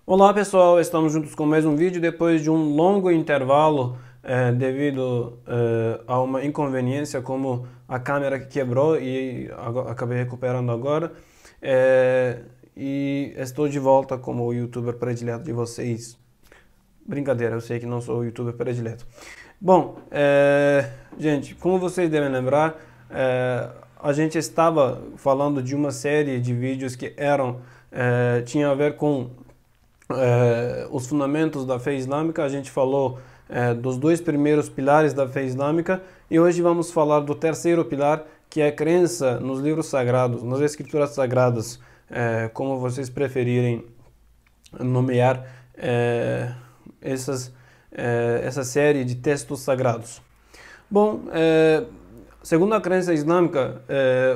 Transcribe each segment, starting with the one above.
Olá pessoal, estamos juntos com mais um vídeo depois de um longo intervalo devido a uma inconveniência como a câmera que quebrou e acabei recuperando agora. E estou de volta como o youtuber predileto de vocês. Brincadeira, eu sei que não sou o youtuber predileto. Bom, gente, como vocês devem lembrar, a gente estava falando de uma série de vídeos que tinha a ver com os fundamentos da fé islâmica. A gente falou dos dois primeiros pilares da fé islâmica e hoje vamos falar do terceiro pilar, que é a crença nos livros sagrados, nas escrituras sagradas, como vocês preferirem nomear essa série de textos sagrados. Bom, segundo a crença islâmica,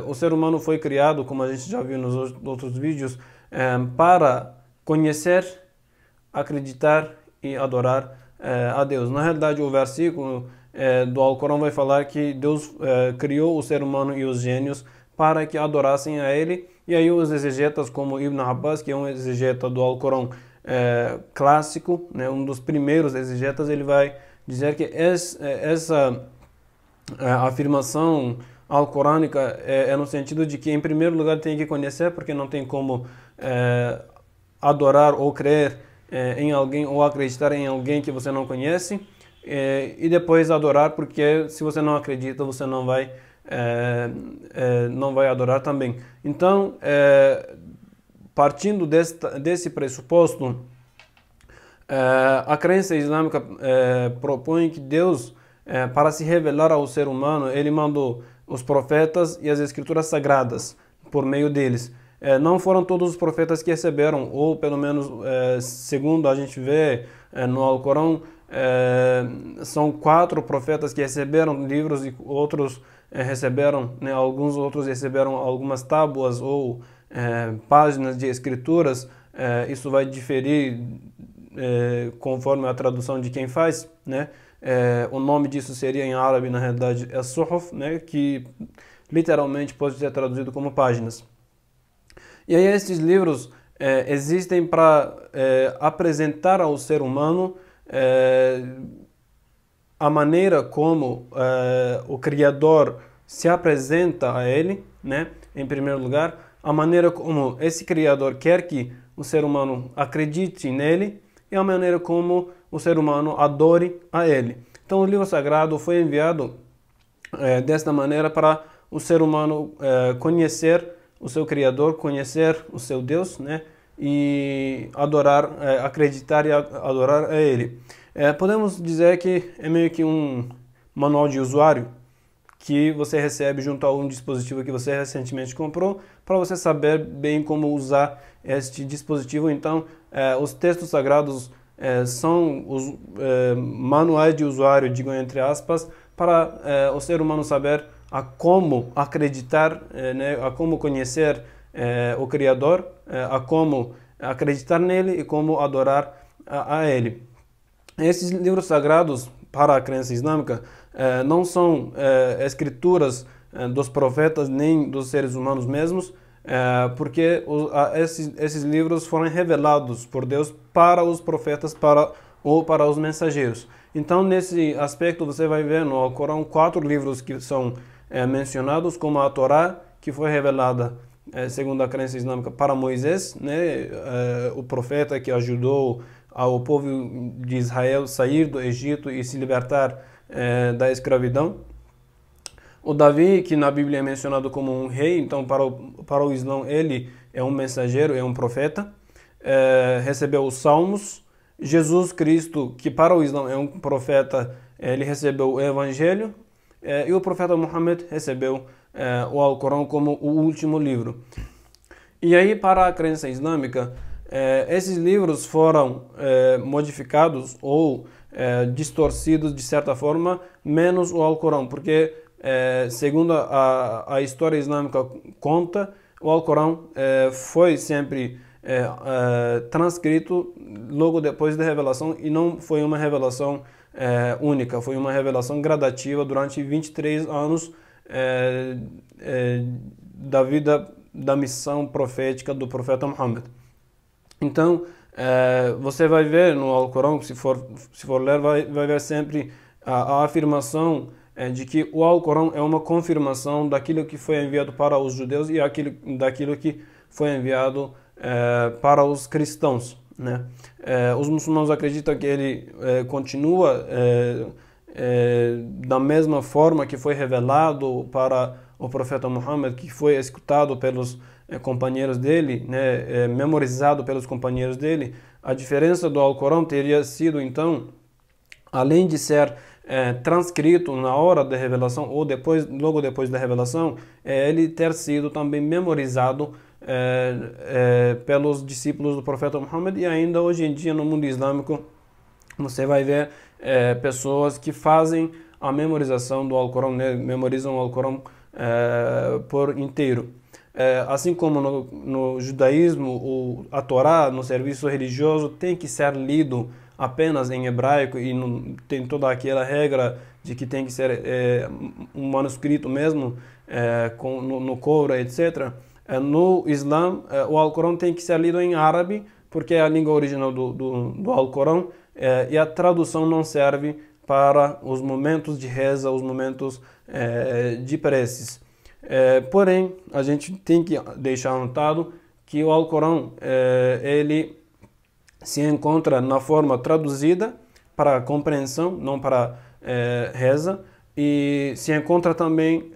o ser humano foi criado, como a gente já viu nos outros vídeos, para conhecer, acreditar e adorar a Deus. Na realidade, o versículo do Alcorão vai falar que Deus criou o ser humano e os gênios para que adorassem a Ele. E aí os exegetas, como Ibn Abbas, que é um exegeta do Alcorão clássico, né, um dos primeiros exegetas, ele vai dizer que essa afirmação alcorânica é no sentido de que, em primeiro lugar, tem que conhecer, porque não tem como adorar ou crer em alguém ou acreditar em alguém que você não conhece, e depois adorar, porque se você não acredita, você não vai adorar também. Então, partindo desse pressuposto, a crença islâmica propõe que Deus, para se revelar ao ser humano, ele mandou os profetas e as escrituras sagradas por meio deles. Não foram todos os profetas que receberam, ou pelo menos, segundo a gente vê no Alcorão, são 4 profetas que receberam livros e outros receberam, né, alguns outros receberam algumas tábuas ou páginas de escrituras. Isso vai diferir conforme a tradução de quem faz, né? O nome disso seria em árabe, na realidade, é suhuf, né, que literalmente pode ser traduzido como páginas. E aí esses livros existem para apresentar ao ser humano a maneira como o Criador se apresenta a ele, né, em primeiro lugar, a maneira como esse Criador quer que o ser humano acredite nele e a maneira como o ser humano adore a ele. Então o livro sagrado foi enviado desta maneira para o ser humano conhecer o seu Criador, conhecer o seu Deus, né, e adorar, acreditar e adorar a ele. Podemos dizer que é meio que um manual de usuário que você recebe junto a um dispositivo que você recentemente comprou, para você saber bem como usar este dispositivo. Então, os textos sagrados são os manuais de usuário, digo entre aspas, para o ser humano saber a como acreditar, né, a como conhecer o Criador, a como acreditar nele e como adorar a ele. Esses livros sagrados, para a crença islâmica, não são escrituras dos profetas nem dos seres humanos mesmos, porque esses livros foram revelados por Deus para os profetas ou para os mensageiros. Então, nesse aspecto, você vai ver no Alcorão 4 livros que são mencionados, como a Torá, que foi revelada, segundo a crença islâmica, para Moisés, né, o profeta que ajudou ao povo de Israel sair do Egito e se libertar da escravidão. O Davi, que na Bíblia é mencionado como um rei, então para o Islã ele é um mensageiro, é um profeta, recebeu os Salmos. Jesus Cristo, que para o Islã é um profeta, ele recebeu o Evangelho, e o profeta Muhammad recebeu o Alcorão como o último livro. E aí, para a crença islâmica, esses livros foram modificados ou distorcidos de certa forma, menos o Alcorão, porque segundo a história islâmica conta, o Alcorão foi sempre transcrito logo depois da revelação, e não foi uma revelação única, foi uma revelação gradativa durante 23 anos da vida, da missão profética do profeta Muhammad. Então, Você vai ver no Alcorão, se for ler, vai ver sempre a afirmação de que o Alcorão é uma confirmação daquilo que foi enviado para os judeus e daquilo que foi enviado para os cristãos, né? Os muçulmanos acreditam que ele continua da mesma forma que foi revelado para o profeta Muhammad, que foi escutado pelos companheiros dele, né, memorizado pelos companheiros dele. A diferença do Alcorão teria sido, então, além de ser transcrito na hora da revelação ou logo depois da revelação, ele ter sido também memorizado pelos discípulos do profeta Muhammad. E ainda hoje em dia no mundo islâmico você vai ver pessoas que fazem a memorização do Alcorão, né, memorizam o Alcorão por inteiro. Assim como no judaísmo, a Torá, no serviço religioso, tem que ser lido apenas em hebraico e não, tem toda aquela regra de que tem que ser um manuscrito mesmo, no Corão, etc. No Islã, o Alcorão tem que ser lido em árabe, porque é a língua original do Alcorão, e a tradução não serve para os momentos de reza, os momentos de preces. Porém, a gente tem que deixar anotado que o Alcorão ele se encontra na forma traduzida para compreensão, não para reza, e se encontra também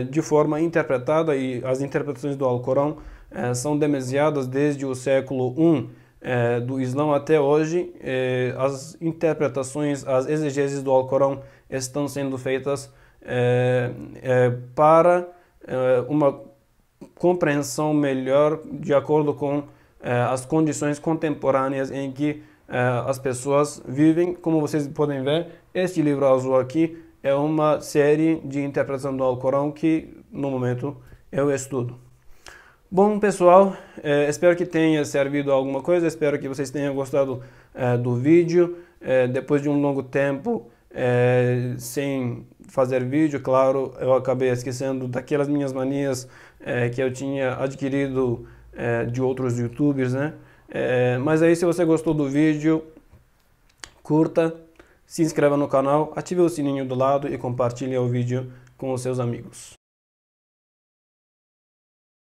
de forma interpretada, e as interpretações do Alcorão são demasiadas desde o século I do Islã até hoje. As interpretações, as exegeses do Alcorão estão sendo feitas para uma compreensão melhor de acordo com as condições contemporâneas em que as pessoas vivem. Como vocês podem ver, este livro azul aqui é uma série de interpretação do Alcorão que no momento eu estudo. Bom, pessoal, espero que tenha servido alguma coisa, espero que vocês tenham gostado do vídeo. Depois de um longo tempo sem fazer vídeo, claro, eu acabei esquecendo daquelas minhas manias que eu tinha adquirido de outros youtubers, né? Mas aí, se você gostou do vídeo, curta, se inscreva no canal, ative o sininho do lado e compartilhe o vídeo com os seus amigos.